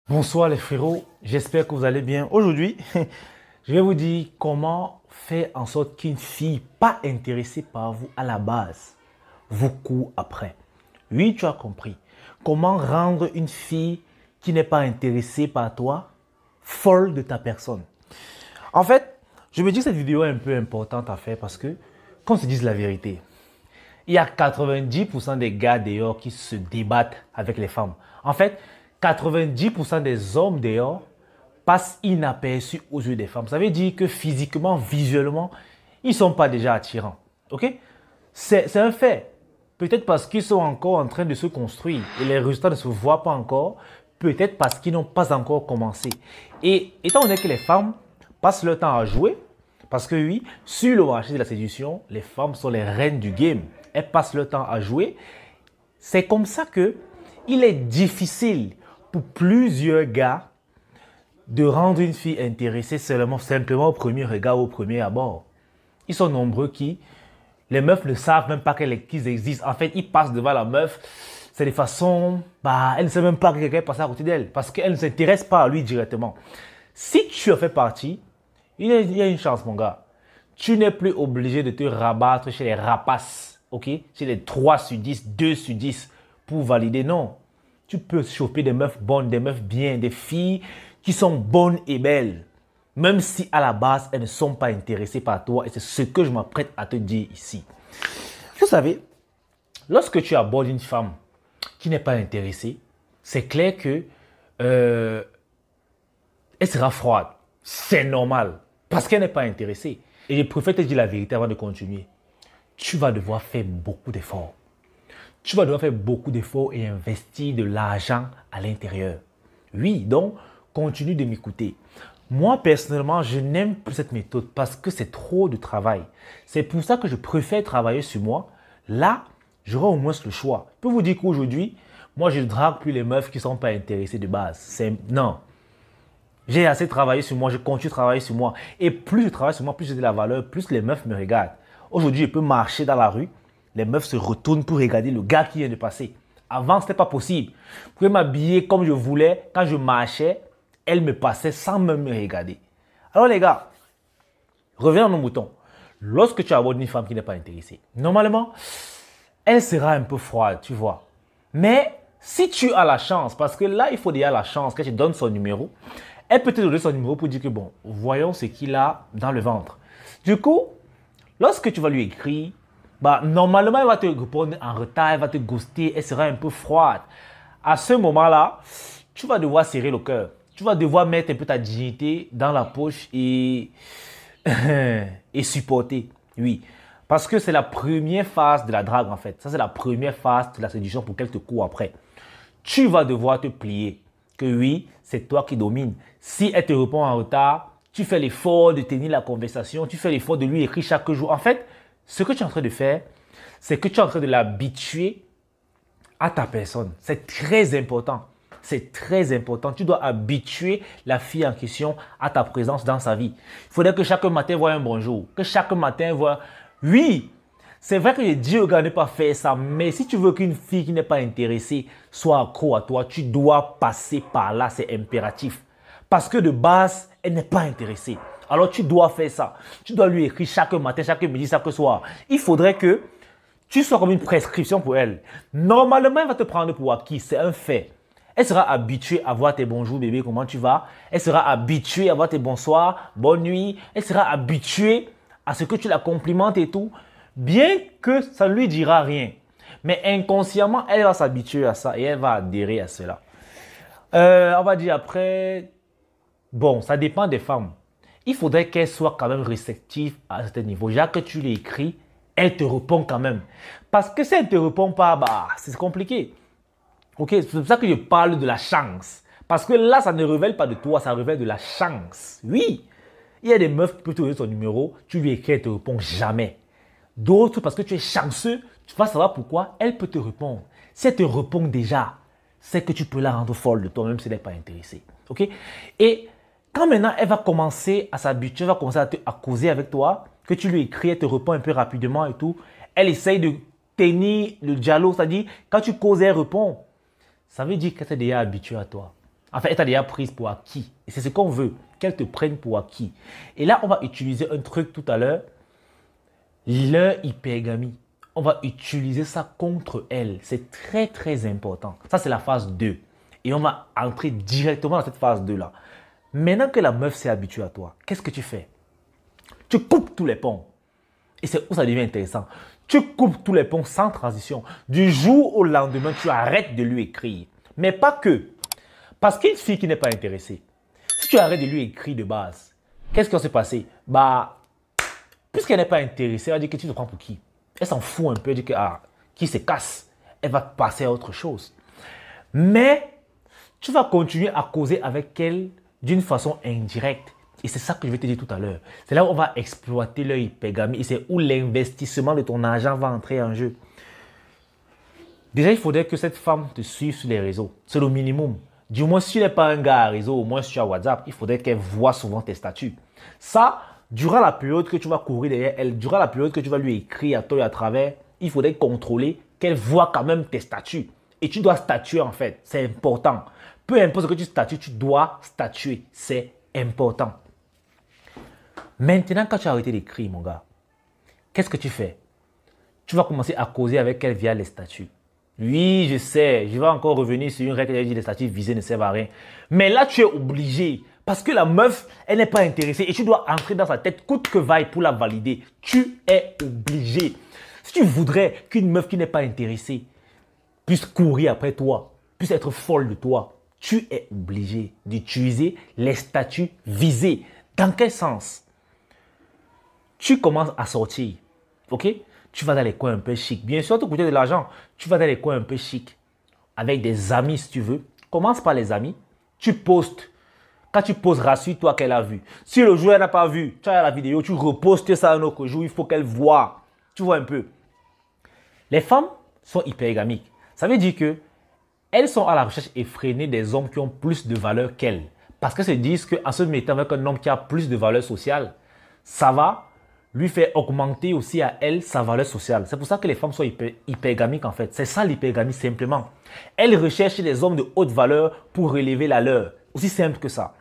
Bonsoir les frérots, j'espère que vous allez bien. Aujourd'hui, je vais vous dire comment faire en sorte qu'une fille pas intéressée par vous à la base vous court après. Oui, tu as compris. Comment rendre une fille qui n'est pas intéressée par toi folle de ta personne. En fait, je me dis que cette vidéo est un peu importante à faire parce que, qu'on se dise la vérité, il y a 90% des gars dehors qui se débattent avec les femmes. En fait, 90% des hommes dehors passent inaperçus aux yeux des femmes. Ça veut dire que physiquement, visuellement, ils ne sont pas déjà attirants. Ok? C'est un fait. Peut-être parce qu'ils sont encore en train de se construire et les résultats ne se voient pas encore. Peut-être parce qu'ils n'ont pas encore commencé. Et étant donné que les femmes passent leur temps à jouer, parce que oui, sur le marché de la séduction, les femmes sont les reines du game. Elles passent leur temps à jouer. C'est comme ça que il est difficile pour plusieurs gars de rendre une fille intéressée simplement au premier regard, au premier abord. Ils sont nombreux les meufs ne savent même pas qu'ils existent. En fait, ils passent devant la meuf, c'est de façon, elle ne sait même pas que quelqu'un passe à côté d'elle parce qu'elle ne s'intéresse pas à lui directement. Si tu en fais partie, il y a une chance, mon gars. Tu n'es plus obligé de te rabattre chez les rapaces, ok? Chez les 3 sur 10, 2 sur 10 pour valider. Non. Tu peux choper des meufs bonnes, des meufs bien, des filles qui sont bonnes et belles. Même si à la base, elles ne sont pas intéressées par toi. Et c'est ce que je m'apprête à te dire ici. Vous savez, lorsque tu abordes une femme qui n'est pas intéressée, c'est clair que elle sera froide. C'est normal. Parce qu'elle n'est pas intéressée. Et je préfère te dire la vérité avant de continuer. Tu vas devoir faire beaucoup d'efforts. Tu vas devoir faire beaucoup d'efforts et investir de l'argent à l'intérieur. Oui, donc, continue de m'écouter. Moi, personnellement, je n'aime plus cette méthode parce que c'est trop de travail. C'est pour ça que je préfère travailler sur moi. Là, j'aurai au moins le choix. Je peux vous dire qu'aujourd'hui, moi, je ne drague plus les meufs qui ne sont pas intéressées de base. Non. J'ai assez travaillé sur moi, je continue de travailler sur moi. Et plus je travaille sur moi, plus j'ai de la valeur, plus les meufs me regardent. Aujourd'hui, je peux marcher dans la rue, les meufs se retournent pour regarder le gars qui vient de passer. Avant, ce n'était pas possible. Je pouvais m'habiller comme je voulais. Quand je marchais, elles me passaient sans même me regarder. Alors les gars, revenons à nos moutons. Lorsque tu abordes une femme qui n'est pas intéressée, normalement, elle sera un peu froide, tu vois. Mais si tu as la chance, parce que là, il faut déjà la chance que tu donnes son numéro, elle peut te donner son numéro pour dire que bon, voyons ce qu'il a dans le ventre. Du coup, lorsque tu vas lui écrire, normalement, elle va te répondre en retard, elle va te ghoster, elle sera un peu froide. À ce moment-là, tu vas devoir serrer le cœur. Tu vas devoir mettre un peu ta dignité dans la poche et supporter. Oui. Parce que c'est la première phase de la drague, en fait. Ça, c'est la première phase de la séduction pour qu'elle te court après. Tu vas devoir te plier. Que oui, c'est toi qui domines. Si elle te répond en retard, tu fais l'effort de tenir la conversation, tu fais l'effort de lui écrire chaque jour. En fait, ce que tu es en train de faire, c'est que tu es en train de l'habituer à ta personne. C'est très important. C'est très important. Tu dois habituer la fille en question à ta présence dans sa vie. Il faudrait que chaque matin voit un bonjour. Que chaque matin voit... Oui, c'est vrai que je dis aux gars de ne pas faire ça, mais si tu veux qu'une fille qui n'est pas intéressée soit accro à toi, tu dois passer par là, c'est impératif. Parce que de base, elle n'est pas intéressée. Alors tu dois faire ça. Tu dois lui écrire chaque matin, chaque midi, chaque soir. Il faudrait que tu sois comme une prescription pour elle. Normalement, elle va te prendre pour acquis, c'est un fait. Elle sera habituée à voir tes bonjours bébé, comment tu vas. Elle sera habituée à voir tes bonsoirs, bonne nuit. Elle sera habituée à ce que tu la complimentes et tout. Bien que ça ne lui dira rien. Mais inconsciemment, elle va s'habituer à ça et elle va adhérer à cela. On va dire après, bon, ça dépend des femmes. Il faudrait qu'elle soit quand même réceptive à un certain niveau. Déjà que tu l'écris, elle te répond quand même. Parce que si elle ne te répond pas, c'est compliqué. Ok, c'est pour ça que je parle de la chance. Parce que là, ça ne révèle pas de toi, ça révèle de la chance. Oui, il y a des meufs qui peuvent te donner son numéro, tu lui écris, elle ne te répond jamais. D'autres, parce que tu es chanceux, tu vas savoir pourquoi, elle peut te répondre. Si elle te répond déjà, c'est que tu peux la rendre folle de toi, même si elle n'est pas intéressée. Ok? Et quand maintenant, elle va commencer à s'habituer, elle va commencer à causer avec toi, que tu lui écris, elle te répond un peu rapidement et tout, elle essaye de tenir le dialogue, c'est-à-dire, quand tu causes, elle répond. Ça veut dire qu'elle s'est déjà habituée à toi. En fait, elle t'a déjà prise pour acquis. Et c'est ce qu'on veut, qu'elle te prenne pour acquis. Et là, on va utiliser un truc tout à l'heure, leur hypergamie. On va utiliser ça contre elle. C'est très, très important. Ça, c'est la phase 2. Et on va entrer directement dans cette phase 2 là. Maintenant que la meuf s'est habituée à toi, qu'est-ce que tu fais? Tu coupes tous les ponts. Et c'est où ça devient intéressant. Tu coupes tous les ponts sans transition. Du jour au lendemain, tu arrêtes de lui écrire. Mais pas que. Parce qu'une fille qui n'est pas intéressée, si tu arrêtes de lui écrire de base, qu'est-ce qui va se passer? Bah, puisqu'elle n'est pas intéressée, elle va dire que tu te prends pour qui? Elle s'en fout un peu, elle dit que qui se casse. Elle va passer à autre chose. Mais tu vas continuer à causer avec elle d'une façon indirecte. Et c'est ça que je vais te dire tout à l'heure. C'est là où on va exploiter leur hypergamie et c'est où l'investissement de ton argent va entrer en jeu. Déjà, il faudrait que cette femme te suive sur les réseaux. C'est le minimum. Du moins, si tu n'es pas un gars à réseau, au moins sur WhatsApp, il faudrait qu'elle voit souvent tes statuts. Ça, durant la période que tu vas courir derrière elle, durant la période que tu vas lui écrire à toi et à travers, il faudrait contrôler qu'elle voit quand même tes statuts. Et tu dois statuer en fait. C'est important. Peu importe ce que tu statues, tu dois statuer. C'est important. Maintenant, quand tu as arrêté d'écrire, mon gars, qu'est-ce que tu fais? Tu vas commencer à causer avec elle via les statuts. Oui, je sais, je vais encore revenir sur une règle qui dit que les statuts visés ne servent à rien. Mais là, tu es obligé. Parce que la meuf, elle n'est pas intéressée et tu dois entrer dans sa tête, coûte que vaille, pour la valider. Tu es obligé. Si tu voudrais qu'une meuf qui n'est pas intéressée puisse courir après toi, puisse être folle de toi, tu es obligé d'utiliser les statuts visés. Dans quel sens? Tu commences à sortir, ok? Tu vas dans les coins un peu chic. Bien sûr, te coûter de l'argent. Tu vas dans les coins un peu chic. Avec des amis, si tu veux. Commence par les amis. Tu postes. Quand tu poses, rassure-toi qu'elle a vu. Si le jour, elle n'a pas vu, tu as la vidéo, tu repostes ça un autre jour. Il faut qu'elle voie. Tu vois un peu. Les femmes sont hypergamiques. Ça veut dire que elles sont à la recherche effrénée des hommes qui ont plus de valeur qu'elles. Parce qu'elles se disent qu'en se mettant avec un homme qui a plus de valeur sociale, ça va lui fait augmenter aussi à elle sa valeur sociale. C'est pour ça que les femmes sont hypergamiques en fait. C'est ça l'hypergamie simplement. Elles recherchent les hommes de haute valeur pour relever la leur. Aussi simple que ça.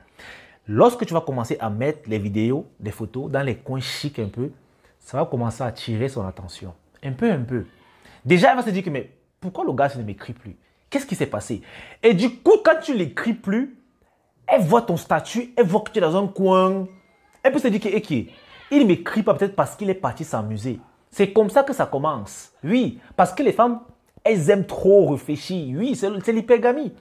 Lorsque tu vas commencer à mettre les vidéos, les photos dans les coins chics un peu, ça va commencer à attirer son attention. Un peu, un peu. Déjà, elle va se dire que mais pourquoi le gars ne m'écrit plus? Qu'est-ce qui s'est passé? Et du coup, quand tu l'écris plus, elle voit ton statut, elle voit que tu es dans un coin. Elle peut se dire que il ne m'écrit pas peut-être parce qu'il est parti s'amuser. C'est comme ça que ça commence. Oui, parce que les femmes, elles aiment trop réfléchir. Oui, c'est l'hypergamie.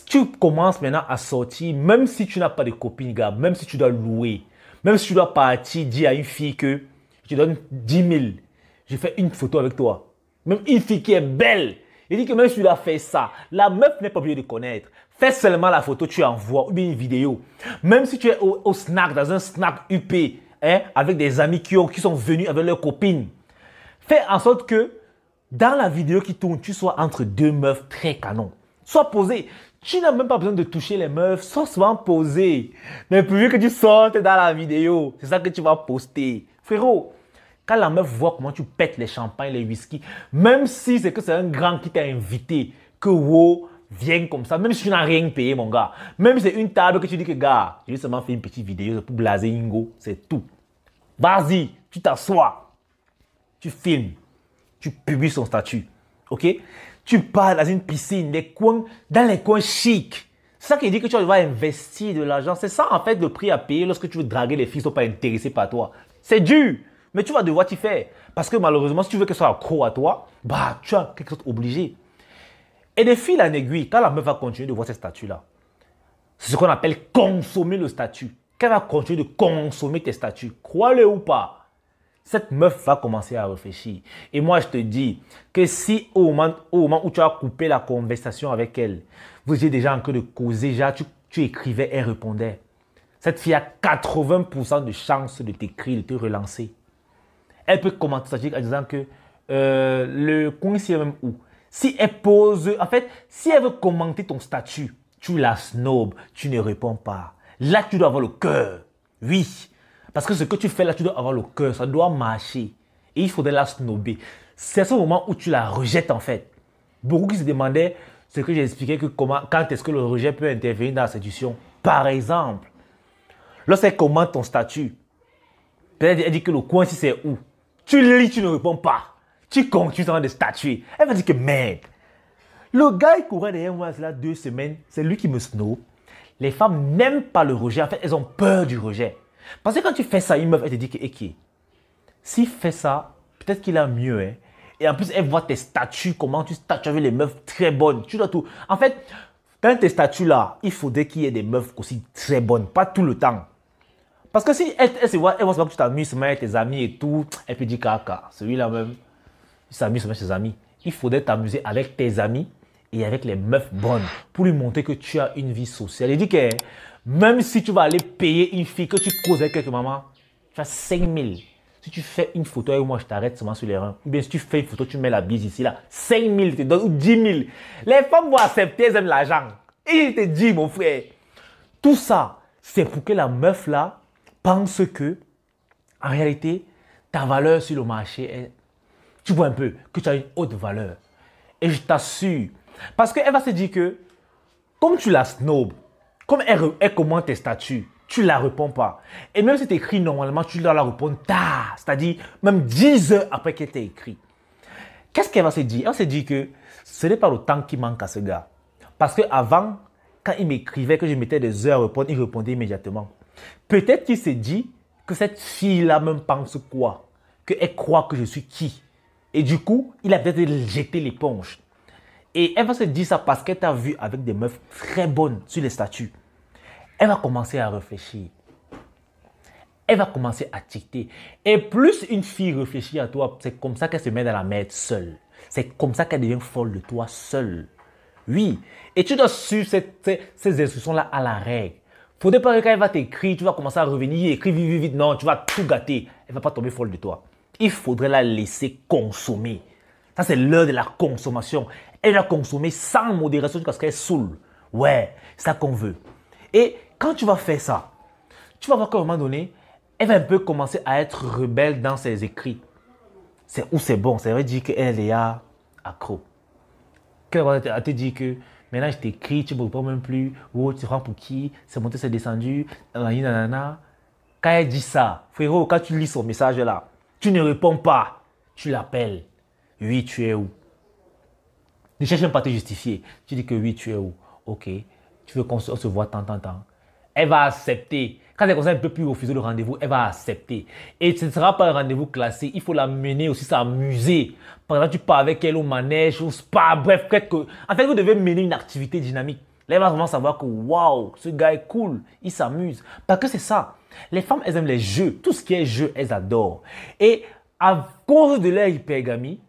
Tu commences maintenant à sortir, même si tu n'as pas de copine, gars, même si tu dois louer, même si tu dois partir, dire à une fille que je te donne 10 000, je fais une photo avec toi. Même une fille qui est belle, il dit que même si tu dois faire ça, la meuf n'est pas obligée de connaître. Fais seulement la photo, tu envoies, ou bien une vidéo. Même si tu es au snack, dans un snack UP, hein, avec des amis qui sont venus avec leurs copines, fais en sorte que dans la vidéo qui tourne, tu sois entre deux meufs très canons. Sois posé. Tu n'as même pas besoin de toucher les meufs, sois souvent posé. Mais pourvu que tu sortes dans la vidéo, c'est ça que tu vas poster. Frérot, quand la meuf voit comment tu pètes les champagnes, les whisky, même si c'est que c'est un grand qui t'a invité, que wow, viens comme ça, même si tu n'as rien payé, mon gars. Même si c'est une table que tu dis que, gars, j'ai seulement fait une petite vidéo pour blaser Ingo, c'est tout. Vas-y, tu t'assois, tu filmes, tu publies son statut, ok? Tu pars dans une piscine, dans les coins chics. C'est ça qui dit que tu vas investir de l'argent. C'est ça, en fait, le prix à payer lorsque tu veux draguer les filles qui ne sont pas intéressées par toi. C'est dur, mais tu vas devoir t'y faire. Parce que malheureusement, si tu veux qu'elles soient accro à toi, bah, tu as quelque chose obligé. Et de fil en aiguille, quand la meuf va continuer de voir ces statuts-là, c'est ce qu'on appelle consommer le statut. Quand elle va continuer de consommer tes statuts, crois-le ou pas, cette meuf va commencer à réfléchir. Et moi, je te dis que si au moment où tu as coupé la conversation avec elle, vous étiez déjà en train de causer, déjà tu écrivais, elle répondait. Cette fille a 80% de chances de t'écrire, de te relancer. Elle peut commenter sa en disant que le coin c'est même où. Si elle pose, en fait, si elle veut commenter ton statut, tu la snobes, tu ne réponds pas. Là, tu dois avoir le cœur. Oui. Parce que ce que tu fais là, tu dois avoir le cœur, ça doit marcher. Et il faudrait la snobber. C'est à ce moment où tu la rejettes en fait. Beaucoup qui se demandaient ce que j'ai expliqué que quand est-ce que le rejet peut intervenir dans la séduction. Par exemple, lorsqu'elle commente ton statut, peut-être elle dit que le coin ici c'est où. Tu lis, tu ne réponds pas. Tu continues de statuer. Elle va dire que merde. Le gars, il courait derrière moi, c'est là 2 semaines. C'est lui qui me snob. Les femmes n'aiment pas le rejet. En fait, elles ont peur du rejet. Parce que quand tu fais ça, une meuf, elle te dit que, ok, s'il fait ça, peut-être qu'il a mieux. Hein. Et en plus, elle voit tes statuts, comment tu statues avec les meufs très bonnes. Tu dois tout. En fait, dans tes statuts là, il faudrait qu'il y ait des meufs aussi très bonnes. Pas tout le temps. Parce que si elle se voit, elle va savoir que tu t'amuses avec tes amis et tout, elle peut dire caca. Celui-là même, il s'amuse avec ses amis. Il faudrait t'amuser avec tes amis et avec les meufs bonnes pour lui montrer que tu as une vie sociale. Il dit que même si tu vas aller payer une fille, que tu causes avec quelques mamans, tu as 5 000. Si tu fais une photo avec moi, je t'arrête seulement sur les reins. Ou bien si tu fais une photo, tu mets la bise ici, là. 5 000, je te donne, ou 10 000. Les femmes vont accepter, elles aiment l'argent. Et je te dis, mon frère, tout ça, c'est pour que la meuf là pense que, en réalité, ta valeur sur le marché est, tu vois un peu, que tu as une haute valeur. Et je t'assure, parce qu'elle va se dire que, comme tu la snob, comme elle commente tes statuts, tu ne la réponds pas. Et même si tu écris normalement, tu dois la répondre tard. C'est-à-dire, même 10 heures après qu'elle t'ait écrit. Qu'est-ce qu'elle va se dire? Elle va se dire que ce n'est pas le temps qui manque à ce gars. Parce qu'avant, quand il m'écrivait, que je mettais des heures à répondre, il répondait immédiatement. Peut-être qu'il s'est dit que cette fille-là même pense quoi? Qu'elle croit que je suis qui? Et du coup, il a peut-être jeté l'éponge. Et elle va se dire ça parce qu'elle t'a vu avec des meufs très bonnes sur les statuts. Elle va commencer à réfléchir. Elle va commencer à ticter. Et plus une fille réfléchit à toi, c'est comme ça qu'elle se met dans la merde seule. C'est comme ça qu'elle devient folle de toi seule. Oui. Et tu dois suivre ces instructions-là à la règle. Faudrait pas que quand elle va t'écrire, tu vas commencer à revenir, écrire vite, vite, vite. Non, tu vas tout gâter. Elle ne va pas tomber folle de toi. Il faudrait la laisser consommer. Ça, c'est l'heure de la consommation. Elle va consommer sans modération jusqu'à ce qu'elle saoule. Ouais, c'est ça qu'on veut. Et quand tu vas faire ça, tu vas voir qu'à un moment donné, elle va un peu commencer à être rebelle dans ses écrits. C'est où c'est bon. Ça veut dire qu'elle est accro. Qu'elle va te dire que maintenant je t'écris, tu ne me réponds même plus. Oh, tu prends pour qui? C'est monté, c'est descendu. Nanana. Quand elle dit ça, frérot, quand tu lis son message là, tu ne réponds pas. Tu l'appelles. Oui, tu es où? Ne cherche même pas à te justifier. Tu dis que oui, tu es où? Ok. Tu veux qu'on se voit tant. Elle va accepter. Quand elle ne peut plus refuser le rendez-vous, elle va accepter. Et ce ne sera pas un rendez-vous classé. Il faut l'amener aussi s'amuser. Par exemple, tu pars avec elle au manège, au spa, bref. En fait, vous devez mener une activité dynamique. Là, elle va vraiment savoir que waouh, ce gars est cool, il s'amuse. Parce que c'est ça. Les femmes, elles aiment les jeux. Tout ce qui est jeu, elles adorent. Et à cause de leur hypergamie,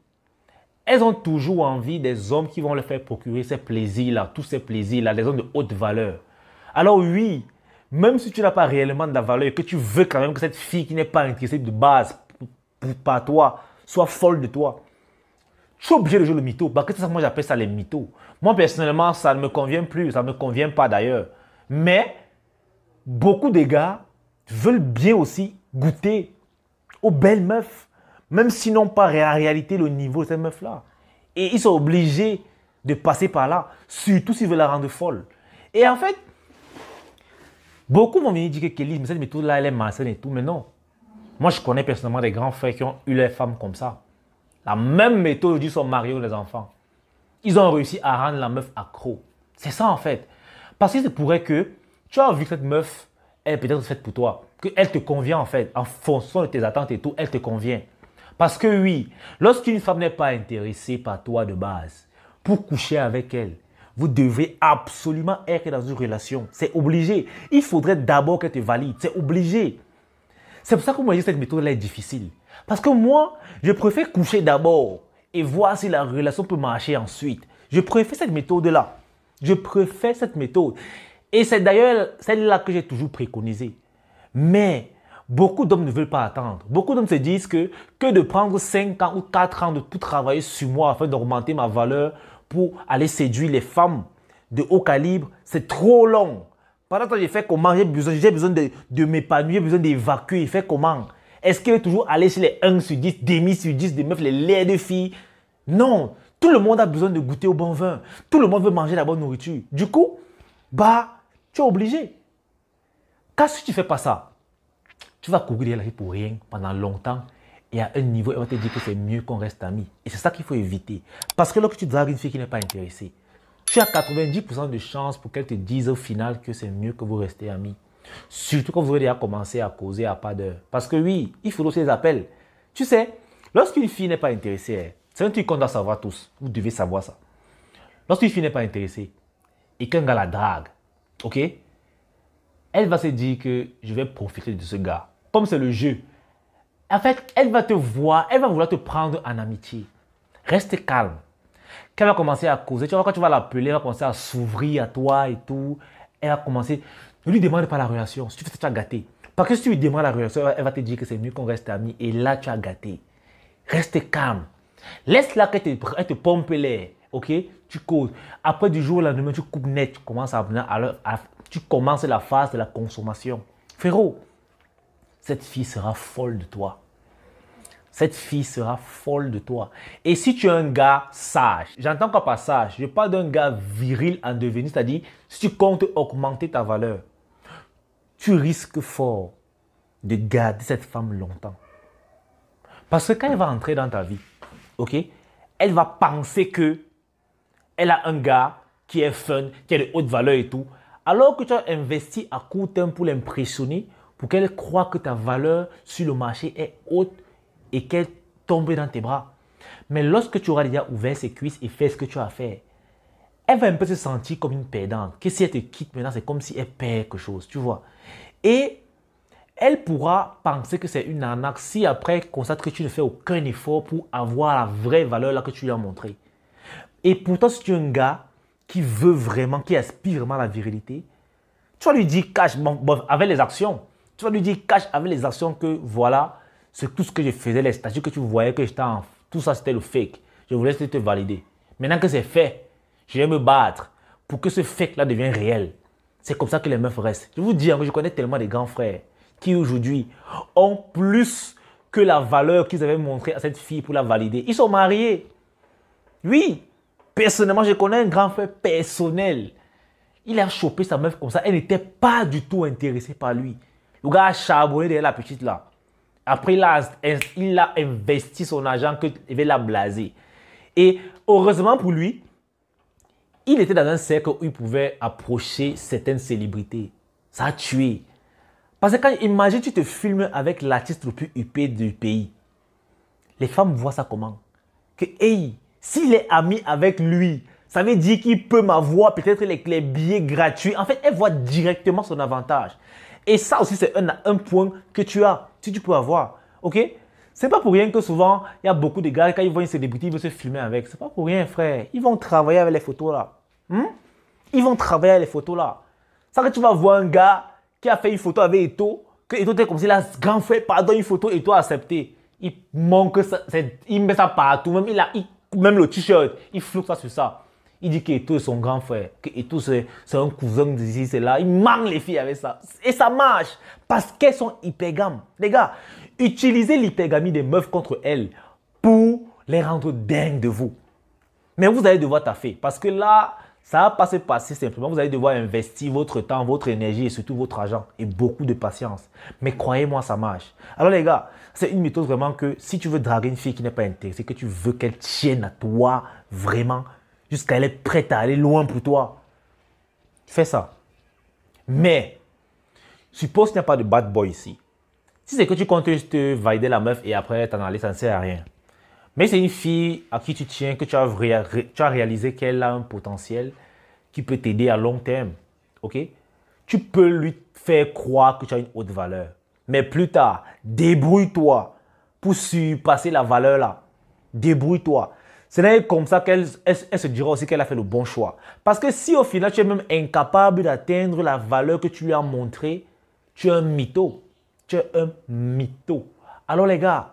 elles ont toujours envie des hommes qui vont leur faire procurer ces plaisirs-là, tous ces plaisirs-là, des hommes de haute valeur. Alors oui, même si tu n'as pas réellement de la valeur et que tu veux quand même que cette fille qui n'est pas intéressée de base par toi soit folle de toi, tu es obligé de jouer le mytho. Parce que ça, moi j'appelle ça les mythos. Moi personnellement, ça ne me convient plus, ça ne me convient pas d'ailleurs. Mais beaucoup de gars veulent bien aussi goûter aux belles meufs. Même s'ils n'ont pas en réalité le niveau de ces meufs-là. Et ils sont obligés de passer par là, surtout s'ils veulent la rendre folle. Et en fait, beaucoup vont venir dire que Kelly, mais cette méthode-là, elle est malsaine et tout. Mais non. Moi, je connais personnellement des grands frères qui ont eu leurs femmes comme ça. La même méthode, ils sont mariés ou les enfants. Ils ont réussi à rendre la meuf accro. C'est ça en fait. Parce que c'est pourrait que tu as vu que cette meuf, elle est peut-être faite pour toi. Qu'elle te convient en fait. En fonction de tes attentes et tout, elle te convient. Parce que oui, lorsqu'une femme n'est pas intéressée par toi de base, pour coucher avec elle, vous devez absolument être dans une relation. C'est obligé. Il faudrait d'abord qu'elle te valide. C'est obligé. C'est pour ça que moi, je dis que cette méthode-là est difficile. Parce que moi, je préfère coucher d'abord et voir si la relation peut marcher ensuite. Je préfère cette méthode-là. Je préfère cette méthode. Et c'est d'ailleurs celle-là que j'ai toujours préconisée. Mais beaucoup d'hommes ne veulent pas attendre. Beaucoup d'hommes se disent que de prendre 5 ans ou 4 ans pour travailler sur moi afin d'augmenter ma valeur pour aller séduire les femmes de haut calibre, c'est trop long. Pendant que j'ai fait comment? J'ai besoin de m'épanouir, j'ai besoin d'évacuer. Il fait comment? Est-ce qu'il est toujours aller chez les 1 sur 10, demi sur 10 des meufs, les laides de filles? Non. Tout le monde a besoin de goûter au bon vin. Tout le monde veut manger la bonne nourriture. Du coup, tu es obligé. Car si tu ne fais pas ça, tu vas courir derrière la vie pour rien pendant longtemps. Et à un niveau, elle va te dire que c'est mieux qu'on reste amis. Et c'est ça qu'il faut éviter. Parce que lorsque tu dragues une fille qui n'est pas intéressée, tu as 90% de chances pour qu'elle te dise au final que c'est mieux que vous restez amis. Surtout quand vous avez déjà commencé à causer à pas d'heure. Parce que oui, il faut aussi les appels. Tu sais, lorsqu'une fille n'est pas intéressée, c'est un truc qu'on doit savoir tous. Vous devez savoir ça. Lorsqu'une fille n'est pas intéressée et qu'un gars la drague, ok, elle va se dire que je vais profiter de ce gars. Comme c'est le jeu. En fait, elle va te voir, elle va vouloir te prendre en amitié. Reste calme. Quand elle va commencer à causer, tu vois, quand tu vas l'appeler, elle va commencer à s'ouvrir à toi et tout. Elle va commencer. Ne lui demande pas la relation. Si tu fais ça, tu as gâté. Parce que si tu lui demandes la relation, elle va te dire que c'est mieux qu'on reste amis. Et là, tu as gâté. Reste calme. Laisse-la qu'elle te pompe l'air. Ok? Tu causes. Après, du jour au lendemain, tu coupes net. Tu commences la phase de la consommation. Frérot, cette fille sera folle de toi. Cette fille sera folle de toi. Et si tu es un gars sage, j'entends quoi par sage? Je parle d'un gars viril en devenir, c'est-à-dire si tu comptes augmenter ta valeur, tu risques fort de garder cette femme longtemps. Parce que quand elle va entrer dans ta vie, ok, elle va penser que elle a un gars qui est fun, qui a de hautes valeurs et tout, alors que tu as investi à court terme pour l'impressionner, pour qu'elle croie que ta valeur sur le marché est haute et qu'elle tombe dans tes bras. Mais lorsque tu auras déjà ouvert ses cuisses et fait ce que tu as à faire, elle va un peu se sentir comme une perdante. Que si elle te quitte maintenant, c'est comme si elle perd quelque chose, tu vois. Et elle pourra penser que c'est une arnaque si après elle constate que tu ne fais aucun effort pour avoir la vraie valeur là que tu lui as montré. Et pourtant, si tu es un gars qui veut vraiment, qui aspire vraiment à la virilité, tu vas lui dire cash, avec les actions. Tu vas lui dire cash avec les actions que voilà, c'est tout ce que je faisais, les statuts que tu voyais que j'étais en... Tout ça, c'était le fake. Je voulais te valider. Maintenant que c'est fait, je vais me battre pour que ce fake-là devienne réel. C'est comme ça que les meufs restent. Je vous dis, je connais tellement de grands frères qui aujourd'hui ont plus que la valeur qu'ils avaient montrée à cette fille pour la valider. Ils sont mariés. Oui, personnellement, je connais un grand frère personnel. Il a chopé sa meuf comme ça. Elle n'était pas du tout intéressée par lui. Le gars a charbonné derrière la petite là. Après, il a investi son argent qu'il va la blaser. Et heureusement pour lui, il était dans un cercle où il pouvait approcher certaines célébrités. Ça a tué. Parce que quand, imagine, tu te filmes avec l'artiste le plus huppé du pays. Les femmes voient ça comment? Que, hey, s'il est ami avec lui, ça veut dire qu'il peut m'avoir peut-être les billets gratuits. En fait, elle voit directement son avantage. Et ça aussi, c'est un point que tu as, si tu peux avoir. Ok? C'est pas pour rien que souvent, il y a beaucoup de gars, quand ils voient une célébrité, ils veulent se filmer avec. C'est pas pour rien, frère. Ils vont travailler avec les photos là. Ils vont travailler avec les photos là. Ça que tu vas voir un gars qui a fait une photo avec Eto, que Eto était comme si là, grand frère, pardon, une photo, Eto a accepté. Il manque ça, il met ça partout, même le t-shirt, il floute ça sur ça. Il dit qu'Eto est son grand frère, qu'Eto c'est un cousin d'ici, c'est là. Il manque les filles avec ça. Et ça marche parce qu'elles sont hypergames. Les gars, utilisez l'hypergamie des meufs contre elles pour les rendre dingues de vous. Mais vous allez devoir taffer parce que là, ça ne va pas se passer simplement. Vous allez devoir investir votre temps, votre énergie et surtout votre argent et beaucoup de patience. Mais croyez-moi, ça marche. Alors les gars, c'est une méthode vraiment que si tu veux draguer une fille qui n'est pas intéressée, que tu veux qu'elle tienne à toi vraiment, jusqu'à elle est prête à aller loin pour toi. Fais ça. Mais, suppose qu'il n'y a pas de bad boy ici. Si c'est que tu comptes juste valider la meuf et après t'en aller, ça ne sert à rien. Mais c'est une fille à qui tu tiens, que tu as réalisé qu'elle a un potentiel qui peut t'aider à long terme. Ok? Tu peux lui faire croire que tu as une haute valeur. Mais plus tard, débrouille-toi pour surpasser la valeur là. Débrouille-toi. Ce n'est comme ça qu'elle se dira aussi qu'elle a fait le bon choix. Parce que si au final tu es même incapable d'atteindre la valeur que tu lui as montrée, tu es un mytho. Tu es un mytho. Alors les gars,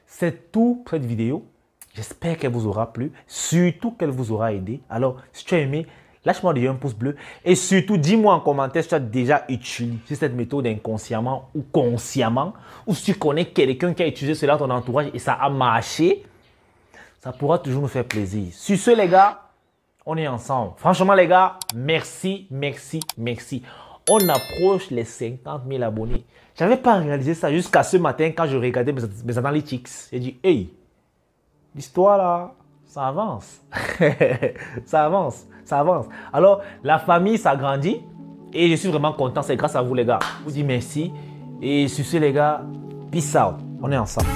c'est tout pour cette vidéo. J'espère qu'elle vous aura plu. Surtout qu'elle vous aura aidé. Alors, si tu as aimé, lâche-moi déjà un pouce bleu. Et surtout, dis-moi en commentaire si tu as déjà utilisé cette méthode inconsciemment ou consciemment. Ou si tu connais quelqu'un qui a utilisé cela dans ton entourage et ça a marché. Ça pourra toujours nous faire plaisir. Sur ce, les gars, on est ensemble. Franchement, les gars, merci, merci, merci. On approche les 50 000 abonnés. Je n'avais pas réalisé ça jusqu'à ce matin quand je regardais mes analytics. J'ai dit, hey, l'histoire là, ça avance. Ça avance, ça avance. Alors, la famille s'agrandit et je suis vraiment content. C'est grâce à vous, les gars. Je vous dis merci. Et sur ce, les gars, peace out. On est ensemble.